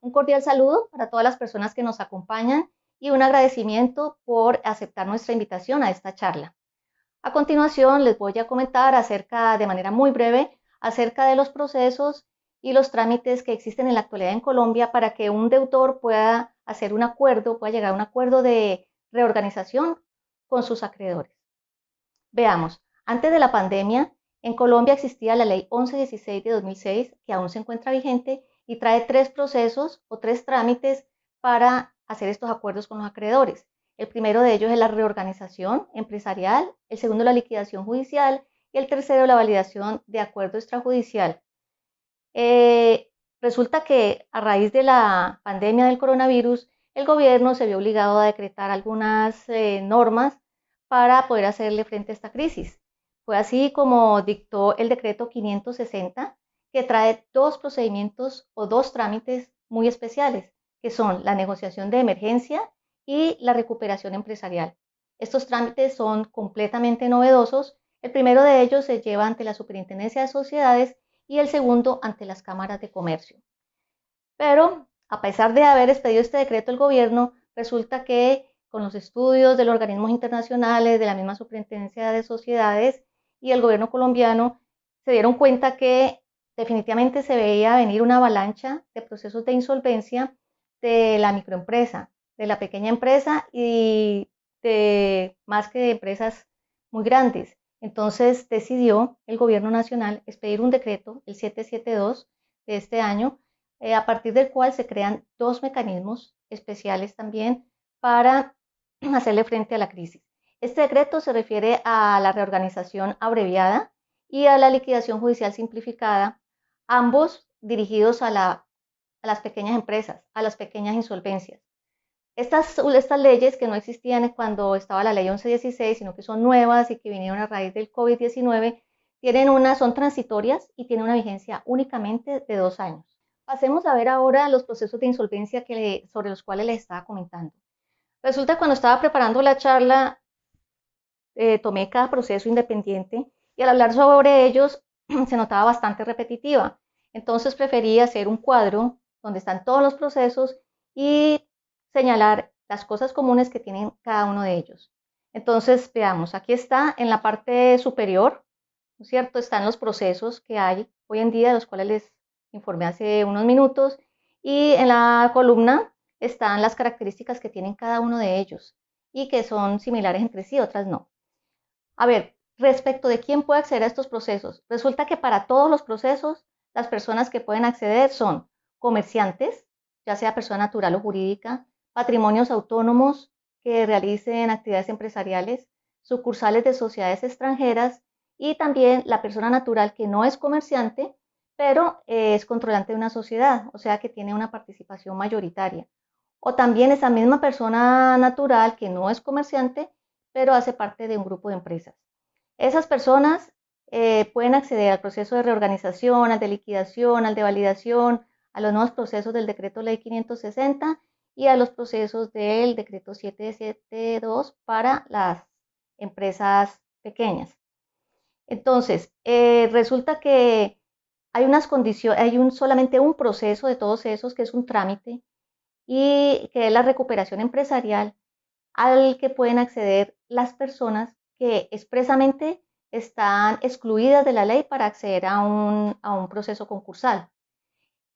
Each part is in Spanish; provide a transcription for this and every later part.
Un cordial saludo para todas las personas que nos acompañan y un agradecimiento por aceptar nuestra invitación a esta charla. A continuación, les voy a comentar de manera muy breve, acerca de los procesos y los trámites que existen en la actualidad en Colombia para que un deudor pueda hacer un acuerdo, pueda llegar a un acuerdo de reorganización con sus acreedores. Veamos, antes de la pandemia, en Colombia existía la ley 1116 de 2006, que aún se encuentra vigente y trae tres procesos o tres trámites para hacer estos acuerdos con los acreedores. El primero de ellos es la reorganización empresarial, el segundo la liquidación judicial y el tercero la validación de acuerdo extrajudicial. Eh, Resulta que a raíz de la pandemia del coronavirus, el gobierno se vio obligado a decretar algunas normas para poder hacerle frente a esta crisis. Fue así como dictó el decreto 560, que trae dos procedimientos o dos trámites muy especiales, que son la negociación de emergencia y la recuperación empresarial. Estos trámites son completamente novedosos. El primero de ellos se lleva ante la Superintendencia de Sociedades y el segundo ante las cámaras de comercio. Pero a pesar de haber expedido este decreto el gobierno, resulta que con los estudios de los organismos internacionales, de la misma Superintendencia de Sociedades y el gobierno colombiano, se dieron cuenta que definitivamente se veía venir una avalancha de procesos de insolvencia de la microempresa, de la pequeña empresa y de más que de empresas muy grandes. Entonces decidió el gobierno nacional expedir un decreto, el 772 de este año, a partir del cual se crean dos mecanismos especiales también para hacerle frente a la crisis. Este decreto se refiere a la reorganización abreviada y a la liquidación judicial simplificada, ambos dirigidos a las pequeñas empresas, a las pequeñas insolvencias. Estas leyes que no existían cuando estaba la ley 1116, sino que son nuevas y que vinieron a raíz del COVID-19, son transitorias y tienen una vigencia únicamente de 2 años. Pasemos a ver ahora los procesos de insolvencia sobre los cuales les estaba comentando. Resulta que cuando estaba preparando la charla, tomé cada proceso independiente y al hablar sobre ellos se notaba bastante repetitiva. Entonces preferí hacer un cuadro donde están todos los procesos y señalar las cosas comunes que tienen cada uno de ellos. Entonces, veamos, aquí está en la parte superior, ¿no es cierto? Están los procesos que hay hoy en día, de los cuales les informé hace unos minutos, y en la columna están las características que tienen cada uno de ellos y que son similares entre sí, otras no. A ver, respecto de quién puede acceder a estos procesos, resulta que para todos los procesos, las personas que pueden acceder son comerciantes, ya sea persona natural o jurídica, patrimonios autónomos que realicen actividades empresariales, sucursales de sociedades extranjeras y también la persona natural que no es comerciante, pero es controlante de una sociedad, o sea que tiene una participación mayoritaria. O también esa misma persona natural que no es comerciante, pero hace parte de un grupo de empresas. Esas personas pueden acceder al proceso de reorganización, al de liquidación, al de validación, a los nuevos procesos del decreto ley 560 y a los procesos del decreto 772 para las empresas pequeñas. Entonces, resulta que hay unas condiciones, solamente un proceso de todos esos que es un trámite y que es la recuperación empresarial al que pueden acceder las personas que expresamente están excluidas de la ley para acceder a un proceso concursal.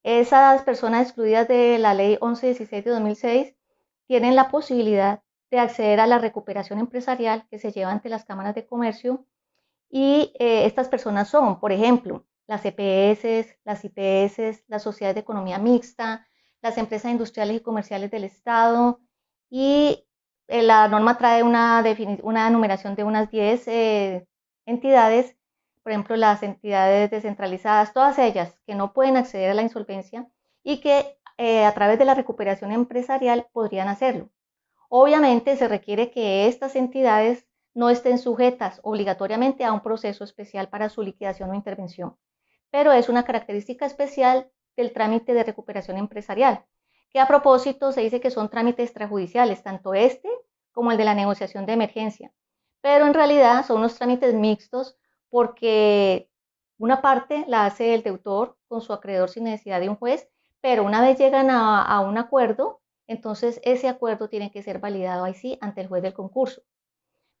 Esas personas excluidas de la ley 1116 de 2006 tienen la posibilidad de acceder a la recuperación empresarial que se lleva ante las cámaras de comercio y estas personas son, por ejemplo, las EPS, las IPS, las sociedades de economía mixta, las empresas industriales y comerciales del Estado y la norma trae una enumeración de unas 10 entidades, por ejemplo, las entidades descentralizadas, todas ellas que no pueden acceder a la insolvencia y que a través de la recuperación empresarial podrían hacerlo. Obviamente se requiere que estas entidades no estén sujetas obligatoriamente a un proceso especial para su liquidación o intervención, pero es una característica especial del trámite de recuperación empresarial, que a propósito se dice que son trámites extrajudiciales, tanto este como el de la negociación de emergencia, pero en realidad son unos trámites mixtos porque una parte la hace el deudor con su acreedor sin necesidad de un juez, pero una vez llegan a un acuerdo, entonces ese acuerdo tiene que ser validado ahí sí ante el juez del concurso.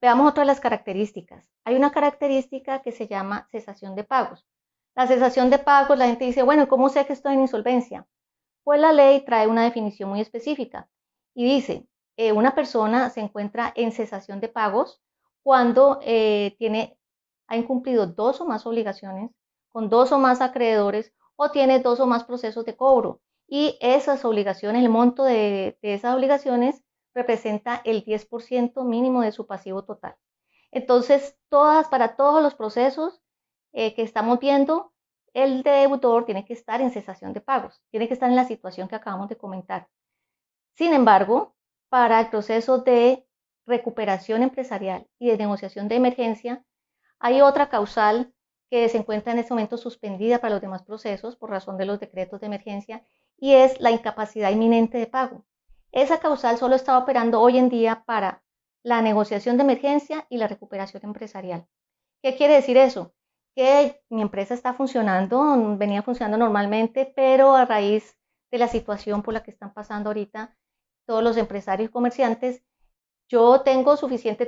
Veamos otra de las características. Hay una característica que se llama cesación de pagos. La cesación de pagos, la gente dice, bueno, ¿cómo sé que estoy en insolvencia? Pues la ley trae una definición muy específica y dice, una persona se encuentra en cesación de pagos cuando ha incumplido dos o más obligaciones con dos o más acreedores o tiene dos o más procesos de cobro y esas obligaciones, el monto de esas obligaciones representa el 10% mínimo de su pasivo total. Entonces, para todos los procesos que estamos viendo, el deudor tiene que estar en cesación de pagos, tiene que estar en la situación que acabamos de comentar. Sin embargo, para el proceso de recuperación empresarial y de negociación de emergencia, hay otra causal que se encuentra en este momento suspendida para los demás procesos por razón de los decretos de emergencia y es la incapacidad inminente de pago. Esa causal solo está operando hoy en día para la negociación de emergencia y la recuperación empresarial. ¿Qué quiere decir eso? Que mi empresa está funcionando, venía funcionando normalmente, pero a raíz de la situación por la que están pasando ahorita todos los empresarios y comerciantes, yo tengo suficiente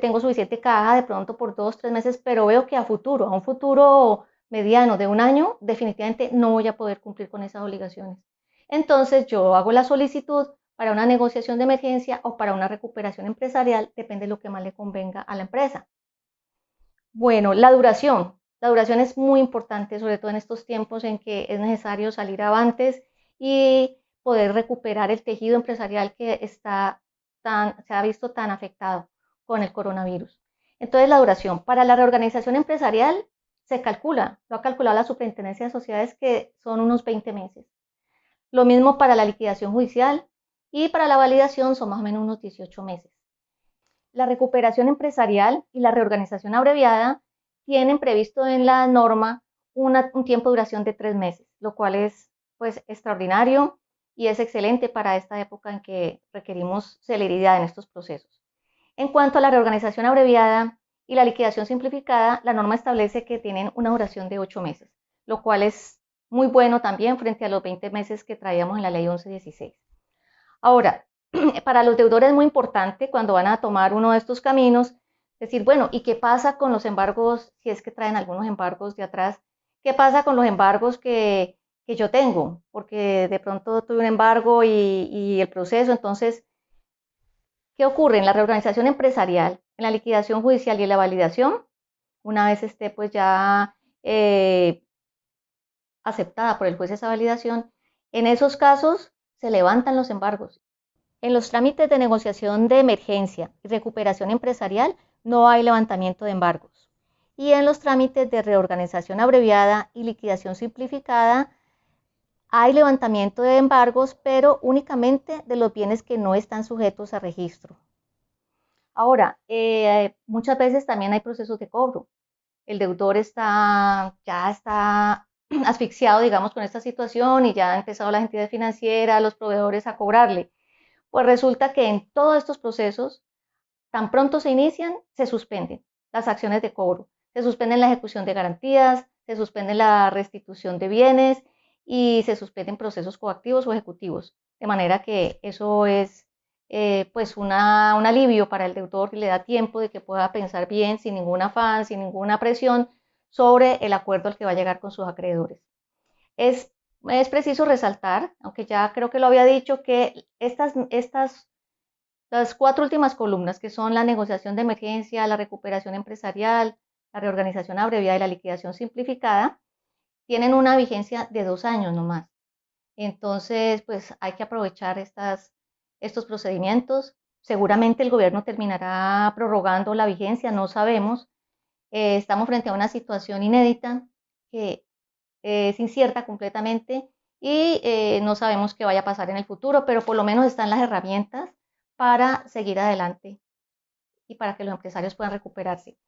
caja de pronto por 2, 3 meses, pero veo que a un futuro mediano de un año, definitivamente no voy a poder cumplir con esas obligaciones. Entonces yo hago la solicitud para una negociación de emergencia o para una recuperación empresarial, depende de lo que más le convenga a la empresa. Bueno, la duración. La duración es muy importante, sobre todo en estos tiempos en que es necesario salir avantes y poder recuperar el tejido empresarial que se ha visto tan afectado con el coronavirus. Entonces, la duración. Para la reorganización empresarial lo ha calculado la Superintendencia de Sociedades que son unos 20 meses. Lo mismo para la liquidación judicial y para la validación son más o menos unos 18 meses. La recuperación empresarial y la reorganización abreviada tienen previsto en la norma un tiempo de duración de 3 meses, lo cual es pues extraordinario y es excelente para esta época en que requerimos celeridad en estos procesos. En cuanto a la reorganización abreviada y la liquidación simplificada, la norma establece que tienen una duración de 8 meses, lo cual es muy bueno también frente a los 20 meses que traíamos en la ley 1116. Ahora, para los deudores es muy importante cuando van a tomar uno de estos caminos, decir, bueno, ¿y qué pasa con los embargos, si es que traen algunos embargos de atrás? ¿Qué pasa con los embargos que yo tengo? Porque de pronto tuve un embargo y el proceso, entonces, ¿qué ocurre en la reorganización empresarial, en la liquidación judicial y en la validación? Una vez esté pues ya aceptada por el juez esa validación, en esos casos se levantan los embargos. En los trámites de negociación de emergencia y recuperación empresarial no hay levantamiento de embargos. Y en los trámites de reorganización abreviada y liquidación simplificada hay levantamiento de embargos, pero únicamente de los bienes que no están sujetos a registro. Ahora, muchas veces también hay procesos de cobro. El deudor ya está asfixiado, digamos, con esta situación y ya ha empezado las entidades financieras, los proveedores a cobrarle. Pues resulta que en todos estos procesos, tan pronto se inician, se suspenden las acciones de cobro, se suspenden la ejecución de garantías, se suspende la restitución de bienes y se suspenden procesos coactivos o ejecutivos. De manera que eso es pues un alivio para el deudor y le da tiempo de que pueda pensar bien, sin ningún afán, sin ninguna presión, sobre el acuerdo al que va a llegar con sus acreedores. Es, es preciso resaltar, aunque ya creo que lo había dicho, que las 4 últimas columnas, que son la negociación de emergencia, la recuperación empresarial, la reorganización abreviada y la liquidación simplificada, tienen una vigencia de 2 años nomás. Entonces, pues hay que aprovechar estos procedimientos. Seguramente el gobierno terminará prorrogando la vigencia, no sabemos. Estamos frente a una situación inédita que es incierta completamente y no sabemos qué vaya a pasar en el futuro, pero por lo menos están las herramientas para seguir adelante y para que los empresarios puedan recuperarse.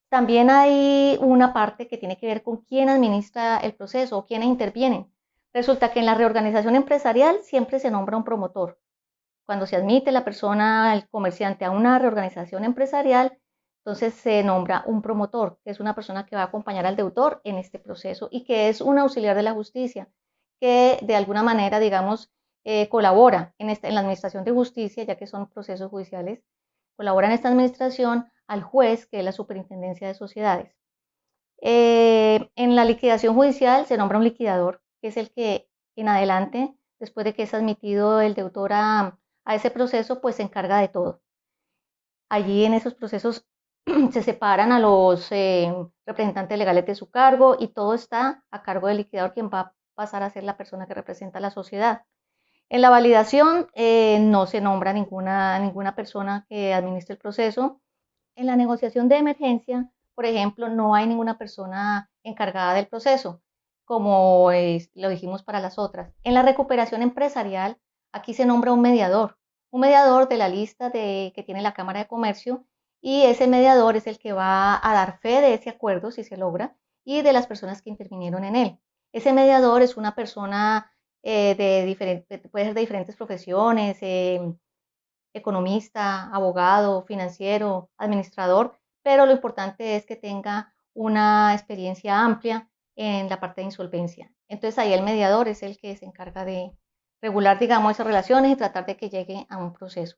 También hay una parte que tiene que ver con quién administra el proceso o quiénes intervienen. Resulta que en la reorganización empresarial siempre se nombra un promotor. Cuando se admite la persona, el comerciante, a una reorganización empresarial, entonces se nombra un promotor, que es una persona que va a acompañar al deudor en este proceso y que es un auxiliar de la justicia, que de alguna manera, digamos, colabora en la administración de justicia, ya que son procesos judiciales, colabora en esta administración al juez, que es la Superintendencia de Sociedades. En la liquidación judicial se nombra un liquidador, que es el que en adelante, después de que es admitido el deudor a ese proceso, pues se encarga de todo. Allí en esos procesos se separan a los representantes legales de su cargo y todo está a cargo del liquidador, quien va a pasar a ser la persona que representa a la sociedad. En la validación no se nombra ninguna persona que administre el proceso. En la negociación de emergencia, por ejemplo, no hay ninguna persona encargada del proceso, como lo dijimos para las otras. En la recuperación empresarial, aquí se nombra un mediador de la lista que tiene la Cámara de Comercio, y ese mediador es el que va a dar fe de ese acuerdo, si se logra, y de las personas que intervinieron en él. Ese mediador es una persona puede ser de diferentes profesiones, economista, abogado, financiero, administrador, pero lo importante es que tenga una experiencia amplia en la parte de insolvencia. Entonces ahí el mediador es el que se encarga de regular, digamos, esas relaciones y tratar de que llegue a un proceso.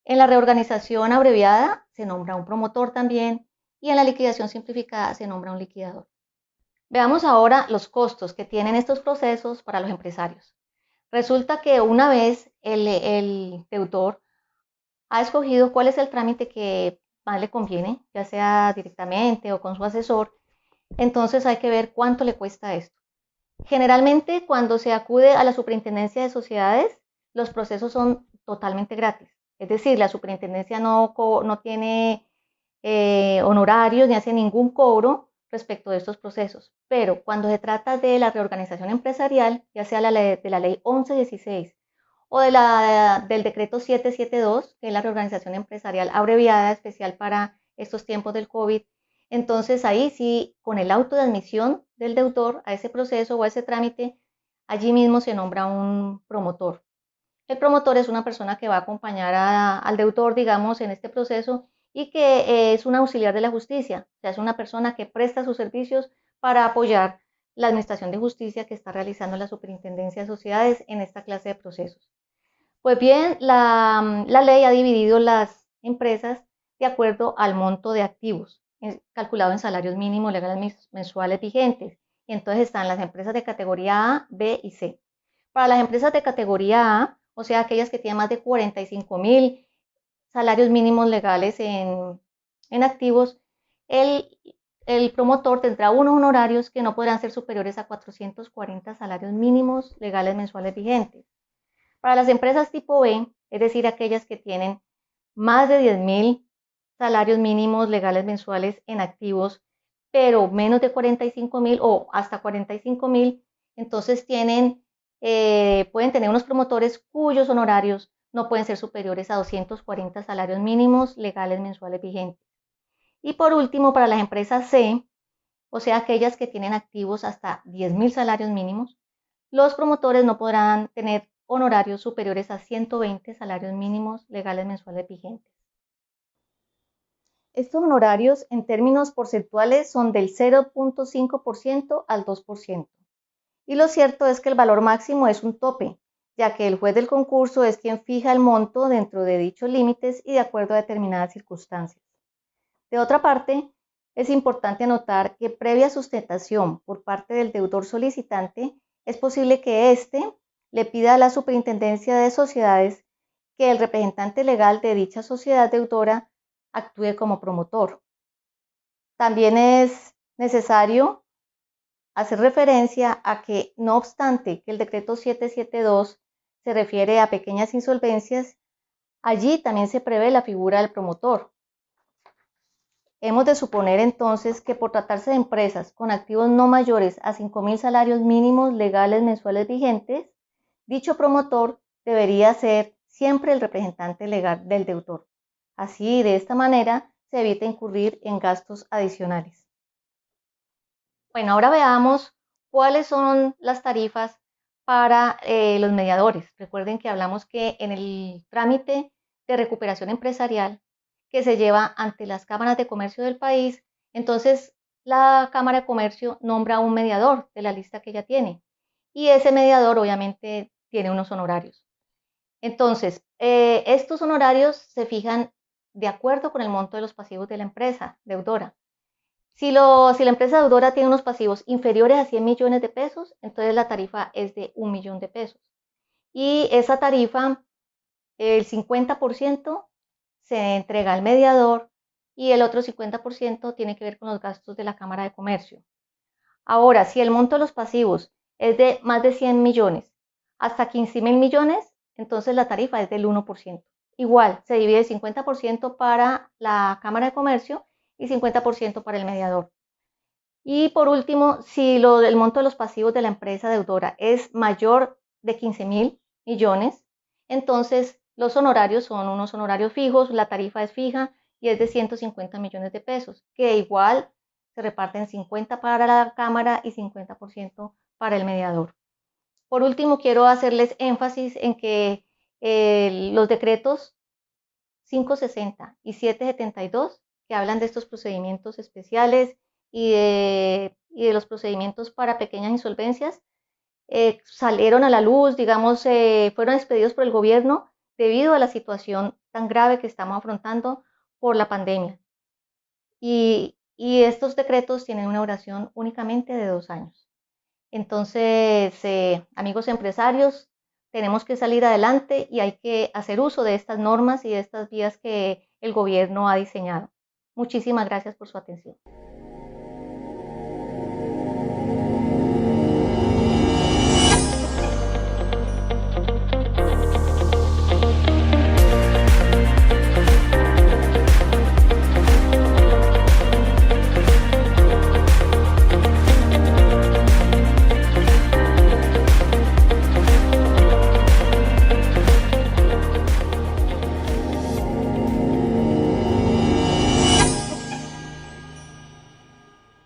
En la reorganización abreviada se nombra un promotor también, y en la liquidación simplificada se nombra un liquidador. Veamos ahora los costos que tienen estos procesos para los empresarios. Resulta que una vez el deudor ha escogido cuál es el trámite que más le conviene, ya sea directamente o con su asesor, entonces hay que ver cuánto le cuesta esto. Generalmente, cuando se acude a la Superintendencia de Sociedades, los procesos son totalmente gratis. Es decir, la superintendencia no tiene honorarios ni hace ningún cobro respecto de estos procesos. Pero cuando se trata de la reorganización empresarial, ya sea de la ley 1116 o del decreto 772, que es la reorganización empresarial abreviada especial para estos tiempos del COVID, entonces ahí sí, con el auto de admisión del deudor a ese proceso o a ese trámite, allí mismo se nombra un promotor. El promotor es una persona que va a acompañar al deudor, digamos, en este proceso, y que es un auxiliar de la justicia, o sea, es una persona que presta sus servicios para apoyar la administración de justicia que está realizando la Superintendencia de Sociedades en esta clase de procesos. Pues bien, la ley ha dividido las empresas de acuerdo al monto de activos, calculado en salarios mínimos legales mensuales vigentes. Y entonces están las empresas de categoría A, B y C. Para las empresas de categoría A, o sea, aquellas que tienen más de 45.000 salarios mínimos legales en activos, el, el promotor tendrá unos honorarios que no podrán ser superiores a 440 salarios mínimos legales mensuales vigentes. Para las empresas tipo B, es decir, aquellas que tienen más de 10.000 salarios mínimos legales mensuales en activos, pero menos de 45.000 o hasta 45.000, entonces pueden tener unos promotores cuyos honorarios no pueden ser superiores a 240 salarios mínimos legales mensuales vigentes. Y por último, para las empresas C, o sea, aquellas que tienen activos hasta 10.000 salarios mínimos, los promotores no podrán tener honorarios superiores a 120 salarios mínimos legales mensuales vigentes. Estos honorarios en términos porcentuales son del 0.5% al 2%. Y lo cierto es que el valor máximo es un tope, ya que el juez del concurso es quien fija el monto dentro de dichos límites y de acuerdo a determinadas circunstancias. De otra parte, es importante anotar que previa sustentación por parte del deudor solicitante, es posible que éste le pida a la Superintendencia de Sociedades que el representante legal de dicha sociedad deudora actúe como promotor. También es necesario hacer referencia a que, no obstante que el decreto 772 se refiere a pequeñas insolvencias, allí también se prevé la figura del promotor. Hemos de suponer entonces que, por tratarse de empresas con activos no mayores a 5.000 salarios mínimos legales mensuales vigentes, dicho promotor debería ser siempre el representante legal del deudor. Así, de esta manera, se evita incurrir en gastos adicionales. Bueno, ahora veamos cuáles son las tarifas para los mediadores. Recuerden que hablamos que en el trámite de recuperación empresarial que se lleva ante las cámaras de comercio del país, entonces la Cámara de Comercio nombra un mediador de la lista que ya tiene, y ese mediador obviamente tiene unos honorarios. Entonces, estos honorarios se fijan de acuerdo con el monto de los pasivos de la empresa deudora. Si la empresa deudora tiene unos pasivos inferiores a 100 millones de pesos, entonces la tarifa es de 1 millón de pesos. Y esa tarifa, el 50% se entrega al mediador y el otro 50% tiene que ver con los gastos de la Cámara de Comercio. Ahora, si el monto de los pasivos es de más de 100 millones hasta 15.000 millones, entonces la tarifa es del 1%. Igual, se divide 50% para la Cámara de Comercio y 50% para el mediador. Y por último, si el monto de los pasivos de la empresa deudora es mayor de 15.000 millones, entonces los honorarios son unos honorarios fijos, la tarifa es fija y es de 150 millones de pesos, que igual se reparten 50 para la Cámara y 50% para el mediador. Por último, quiero hacerles énfasis en que los decretos 560 y 772, que hablan de estos procedimientos especiales y de los procedimientos para pequeñas insolvencias, salieron a la luz, digamos, fueron expedidos por el gobierno debido a la situación tan grave que estamos afrontando por la pandemia. Y estos decretos tienen una duración únicamente de 2 años. Entonces, amigos empresarios, tenemos que salir adelante y hay que hacer uso de estas normas y de estas vías que el gobierno ha diseñado. Muchísimas gracias por su atención.